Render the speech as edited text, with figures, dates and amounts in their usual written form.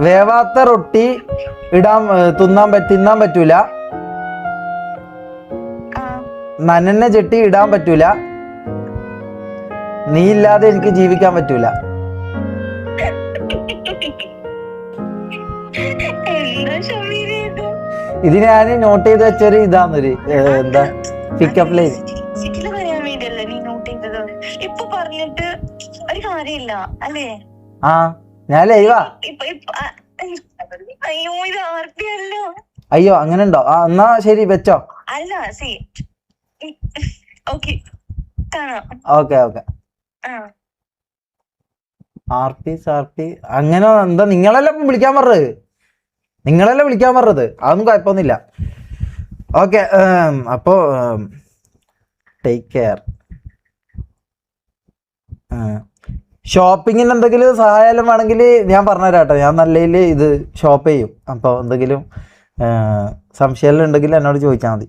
വേവാത്ത റൊട്ടി തിന്നാൻ പറ്റൂല. നനഞ്ഞ ചെട്ടി ഇടാൻ പറ്റൂല. നീ ഇല്ലാതെ എനിക്ക് ജീവിക്കാൻ പറ്റൂല. ഇത് ഞാൻ നോട്ട് ചെയ്ത് വെച്ചൊരു ഇതാന്നൊരു എന്താ പിക്കപ്പ് ലൈൻ. ആ ഞാൻ ലൈവാ. അയ്യോ അങ്ങനെ ഉണ്ടോ? ആ എന്നാ ശരി വെച്ചോ. Okay okay. ആർപി അങ്ങനെ എന്താ നിങ്ങളെല്ലാം വിളിക്കാൻ പറഞ്ഞത്? അതൊന്നും കുഴപ്പമൊന്നുമില്ല. ഓക്കെ അപ്പോ ടേക്ക് കെയർ. ഷോപ്പിങ്ങിന് എന്തെങ്കിലും സഹായം വേണമെങ്കിൽ ഞാൻ പറഞ്ഞുതരാട്ടോ. ഞാൻ നല്ലതിൽ ഇത് ഷോപ്പ് ചെയ്യും. അപ്പോൾ എന്തെങ്കിലും സംശയം ഉണ്ടെങ്കിൽ എന്നോട് ചോദിച്ചാൽ മതി.